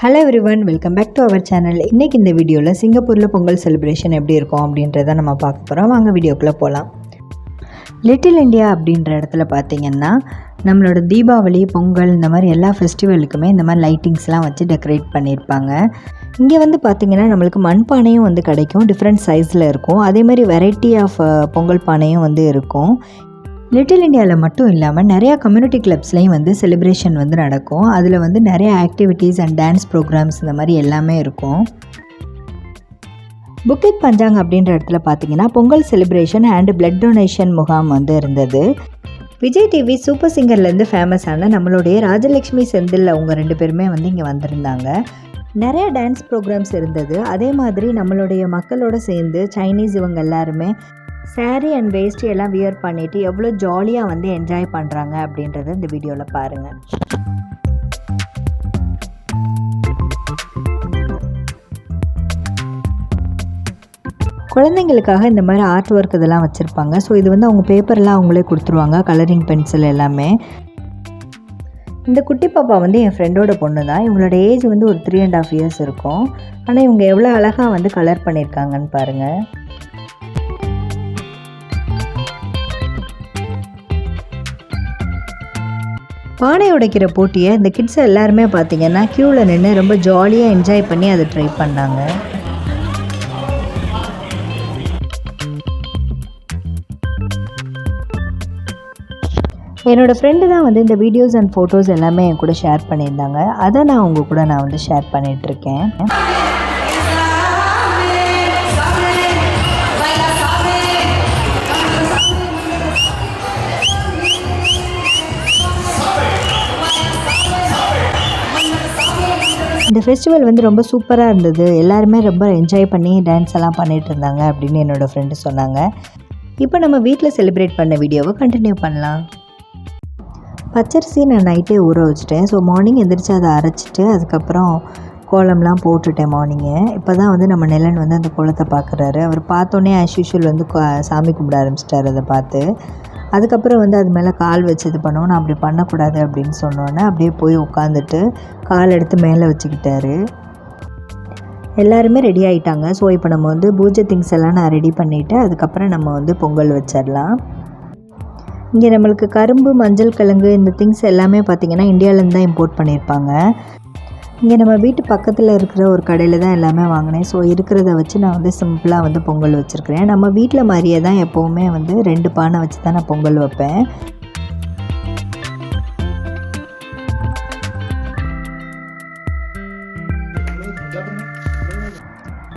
Hello everyone, welcome back to our channel. இன்றைக்கி இந்த வீடியோவில் சிங்கப்பூரில் பொங்கல் செலிப்ரேஷன் எப்படி இருக்கும் அப்படின்றத நம்ம பார்க்க போகிறோம். வாங்க வீடியோக்குள்ளே போகலாம். லிட்டில் இண்டியா அப்படின்ற இடத்துல பார்த்திங்கன்னா நம்மளோட தீபாவளி, பொங்கல் இந்த மாதிரி எல்லா ஃபெஸ்டிவலுக்குமே இந்த மாதிரி லைட்டிங்ஸ்லாம் வச்சு டெக்கரேட் பண்ணியிருப்பாங்க. இங்கே வந்து பார்த்திங்கன்னா நம்மளுக்கு மண்பானையும் வந்து கிடைக்கும், டிஃப்ரெண்ட் சைஸில் இருக்கும். அதேமாதிரி வெரைட்டி ஆஃப் பொங்கல் பானையும் வந்து இருக்கும். லிட்டில் இண்டியாவில் மட்டும் இல்லாமல் நிறையா கம்யூனிட்டி கிளப்ஸ்லேயும் வந்து செலிப்ரேஷன் வந்து நடக்கும். அதில் வந்து நிறைய ஆக்டிவிட்டீஸ் அண்ட் டான்ஸ் ப்ரோக்ராம்ஸ் இந்த மாதிரி எல்லாமே இருக்கும். புக்கிட் பஞ்சாங் அப்படின்ற இடத்துல பார்த்திங்கன்னா Pongal celebration and blood donation முகாம் வந்து இருந்தது. விஜய் டிவி சூப்பர் சிங்கர்லேருந்து ஃபேமஸான நம்மளுடைய ராஜலக்ஷ்மி செந்தில் அவங்க 2 பேருமே வந்து இங்கே வந்திருந்தாங்க. நிறைய டான்ஸ் ப்ரோக்ராம்ஸ் இருந்தது. அதே மாதிரி நம்மளுடைய மக்களோடு சேர்ந்து சைனீஸ் இவங்க எல்லாருமே சாரீ அண்ட் வேஷ்டி எல்லாம் வியர் பண்ணிவிட்டு எவ்வளோ ஜாலியாக வந்து என்ஜாய் பண்ணுறாங்க அப்படின்றத இந்த வீடியோவில் பாருங்கள். குழந்தைங்களுக்காக இந்த மாதிரி ஆர்ட் ஒர்க் இதெல்லாம் வச்சுருப்பாங்க. ஸோ இது வந்து அவங்க பேப்பர்லாம் அவங்களே கொடுத்துருவாங்க, கலரிங் பென்சில் எல்லாமே. இந்த குட்டி பாப்பா வந்து என் ஃப்ரெண்டோட பொண்ணு தான். இவங்களோட ஏஜ் வந்து ஒரு 3.5 years இருக்கும். ஆனால் இவங்க எவ்வளோ அழகாக வந்து கலர் பண்ணியிருக்காங்கன்னு பாருங்கள். பானை உடைக்கிற போட்டியை இந்த கிட்ஸ் எல்லாருமே பார்த்திங்கன்னா க்யூவில் நின்று ரொம்ப ஜாலியாக என்ஜாய் பண்ணி அதை ட்ரை பண்ணாங்க. என்னோடய ஃப்ரெண்டு தான் வந்து இந்த வீடியோஸ் அண்ட் ஃபோட்டோஸ் எல்லாமே என் கூட ஷேர் பண்ணியிருந்தாங்க. அதை நான் உங்கள் கூட வந்து ஷேர் பண்ணிகிட்ருக்கேன். இந்த ஃபெஸ்டிவல் வந்து ரொம்ப சூப்பராக இருந்தது. எல்லாருமே ரொம்ப என்ஜாய் பண்ணி டான்ஸ் எல்லாம் பண்ணிகிட்டு இருந்தாங்க அப்படின்னு என்னோடய ஃப்ரெண்டு சொன்னாங்க. இப்போ நம்ம வீட்டில் செலிப்ரேட் பண்ண வீடியோவை கண்டினியூ பண்ணலாம். பச்சரிசி நான் நைட்டே ஊற வச்சுட்டேன். ஸோ மார்னிங் எந்திரிச்சு அதை அரைச்சிட்டு அதுக்கப்புறம் கோலம்லாம் போட்டுட்டேன் மார்னிங்கு. இப்போ தான் வந்து நம்ம நிலன் வந்து அந்த கோலத்தை பார்க்குறாரு. அவர் பார்த்தோன்னே ஆஸ் யூஷுவல் வந்து சாமி கும்பிட ஆரம்பிச்சிட்டார். அதை பார்த்து அதுக்கப்புறம் வந்து அது மேலே கால் வச்சு இது பண்ணுவோம். நான் அப்படி பண்ணக்கூடாது அப்படின்னு சொன்னோன்னே அப்படியே போய் உட்காந்துட்டு கால் எடுத்து மேலே வச்சுக்கிட்டாரு. எல்லாருமே ரெடி ஆகிட்டாங்க. ஸோ இப்போ நம்ம வந்து பூஜை திங்ஸ் எல்லாம் நான் ரெடி பண்ணிவிட்டு அதுக்கப்புறம் நம்ம வந்து பொங்கல் வச்சிடலாம். இங்கே நம்மளுக்கு கரும்பு, மஞ்சள் கிழங்கு இந்த திங்ஸ் எல்லாமே பார்த்திங்கன்னா இந்தியாவிலேருந்து தான் இம்போர்ட் பண்ணியிருப்பாங்க. இங்கே நம்ம வீட்டு பக்கத்தில் இருக்கிற ஒரு கடையில் தான் எல்லாமே வாங்கினேன். ஸோ இருக்கிறத வச்சு நான் வந்து சிம்பிளாக வந்து பொங்கல் வச்சுருக்கிறேன். நம்ம வீட்டில் மாதிரியே தான் எப்போவுமே வந்து 2 பானை வச்சு தான் நான் பொங்கல் வைப்பேன்.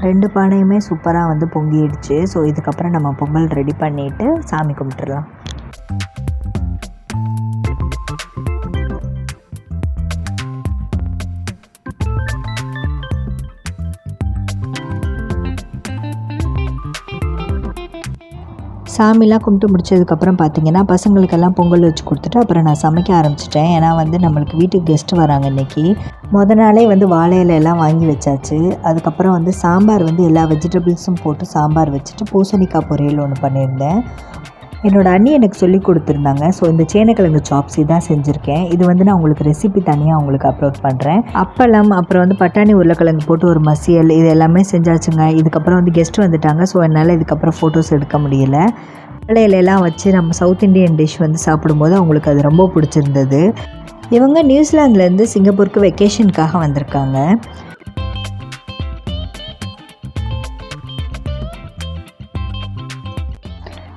ரெண்டு பானையுமே சூப்பராக வந்து பொங்கிடுச்சு. ஸோ இதுக்கப்புறம் நம்ம பொங்கல் ரெடி பண்ணிவிட்டு சாமி கும்பிட்டுடலாம். சாமிலாம் கும்பிட்டு முடிச்சதுக்கப்புறம் பார்த்திங்கன்னா பசங்களுக்கெல்லாம் பொங்கல் வச்சு கொடுத்துட்டு அப்புறம் நான் சமைக்க ஆரம்பிச்சிட்டேன். ஏன்னா வந்து நம்மளுக்கு வீட்டுக்கு கெஸ்ட்டு வராங்க இன்றைக்கி. நாளே வந்து வாழை இலையெல்லாம் வாங்கி வச்சாச்சு. அதுக்கப்புறம் வந்து சாம்பார் வந்து எல்லா வெஜிடபிள்ஸும் போட்டு சாம்பார் வச்சுட்டு பூசணிக்காய் பொரியல் ஒன்று பண்ணியிருந்தேன். என்னோடய அண்ணி எனக்கு சொல்லி கொடுத்துருந்தாங்க. ஸோ இந்த சேனக்கிழங்கு சாப்ஸி தான் செஞ்சுருக்கேன். இது வந்து நான் உங்களுக்கு ரெசிபி தனியாக உங்களுக்கு அப்லோட் பண்ணுறேன். அப்பளம், அப்புறம் வந்து பட்டாணி உருளைக்கிழங்கு போட்டு ஒரு மசியல், இது எல்லாமே செஞ்சாச்சுங்க. இதுக்கப்புறம் வந்து கெஸ்ட்டு வந்துட்டாங்க. ஸோ என்னால் இதுக்கப்புறம் ஃபோட்டோஸ் எடுக்க முடியல. இலையிலெல்லாம் வச்சு நம்ம சவுத் இண்டியன் டிஷ் வந்து சாப்பிடும்போது அவங்களுக்கு அது ரொம்ப பிடிச்சிருந்தது. இவங்க நியூசிலாந்துலேருந்து சிங்கப்பூருக்கு வெக்கேஷனுக்காக வந்திருக்காங்க.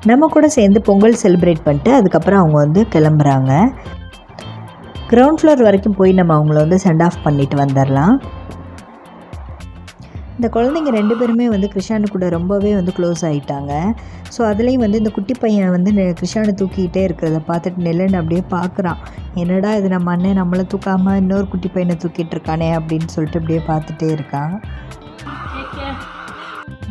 நம்ம கூட சேர்ந்து பொங்கல் செலிப்ரேட் பண்ணிட்டு அதுக்கப்புறம் அவங்க வந்து கிளம்புறாங்க. கிரவுண்ட் ஃப்ளோர் வரைக்கும் போய் நம்ம அவங்கள வந்து சென்ட் ஆஃப் பண்ணிவிட்டு வந்துடலாம். இந்த குழந்தைங்க 2 பேருமே வந்து கிருஷானு கூட ரொம்பவே வந்து க்ளோஸ் ஆகிட்டாங்க. ஸோ அதுலேயும் வந்து இந்த குட்டி பையன் வந்து கிருஷானை தூக்கிக்கிட்டே இருக்கிறத பார்த்துட்டு நிலன் அப்படியே பார்க்குறான். என்னடா இது நம்ம அண்ணன் நம்மளை தூக்காமல் இன்னொரு குட்டி பையனை தூக்கிட்டு இருக்கானே அப்படின்னு சொல்லிட்டு அப்படியே பார்த்துட்டே இருக்கான்.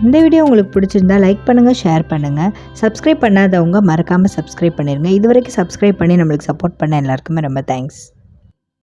இந்த வீடியோ உங்களுக்கு பிடிச்சிருந்தா லைக் பண்ணுங்கள், ஷேர் பண்ணுங்கள். சப்ஸ்கிரைப் பண்ணாதவங்க மறக்காமல் சப்ஸ்கிரைப் பண்ணிடுங்க. இது வரைக்கும் சப்ஸ்கிரைப் பண்ணி நம்மளுக்கு சப்போர்ட் பண்ண எல்லாருக்குமே ரொம்ப தேங்க்ஸ்.